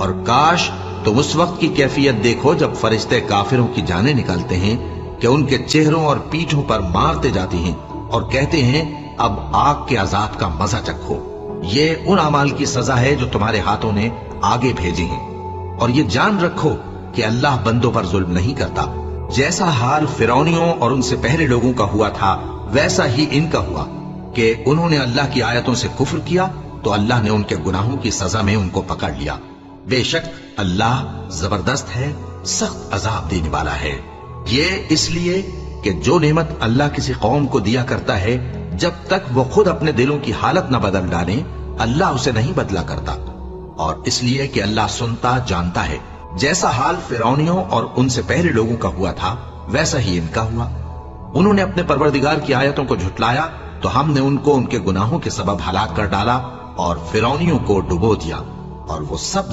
اور کاش तुम उस वक्त की कैफियत देखो जब फरिश्ते काफिरों की जानें निकालते हैं कि उनके चेहरों और पीठों पर मारते जाती हैं और कहते हैं अब आग के अजाब का मजा चखो। ये उन अमाल की सजा है जो तुम्हारे हाथों ने आगे भेजी हैं। और ये जान रखो कि अल्लाह बंदों पर जुल्म नहीं करता। जैसा हाल फिरौनियों और उनसे पहले लोगों का हुआ था वैसा ही इनका हुआ कि उन्होंने अल्लाह की आयतों से कुफ्र किया तो अल्लाह ने उनके गुनाहों की सजा में उनको पकड़ लिया। बेशक अल्लाह जबरदस्त है, सख्त अजाब देने वाला है। ये इसलिए कि जो नेमत अल्लाह किसी कौम को दिया करता है जब तक वो खुद अपने दिलों की हालत न बदल डाले अल्लाह उसे नहीं बदला करता। और इसलिए कि अल्लाह सुनता जानता है। जैसा हाल फिरौनियों और उनसे पहले लोगों का हुआ था वैसा ही इनका हुआ। उन्होंने अपने परवरदिगार की आयतों को झुटलाया तो हमने उनको उनके गुनाहों के सबब हलाक कर डाला और फिरौनियों को डुबो दिया और वो सब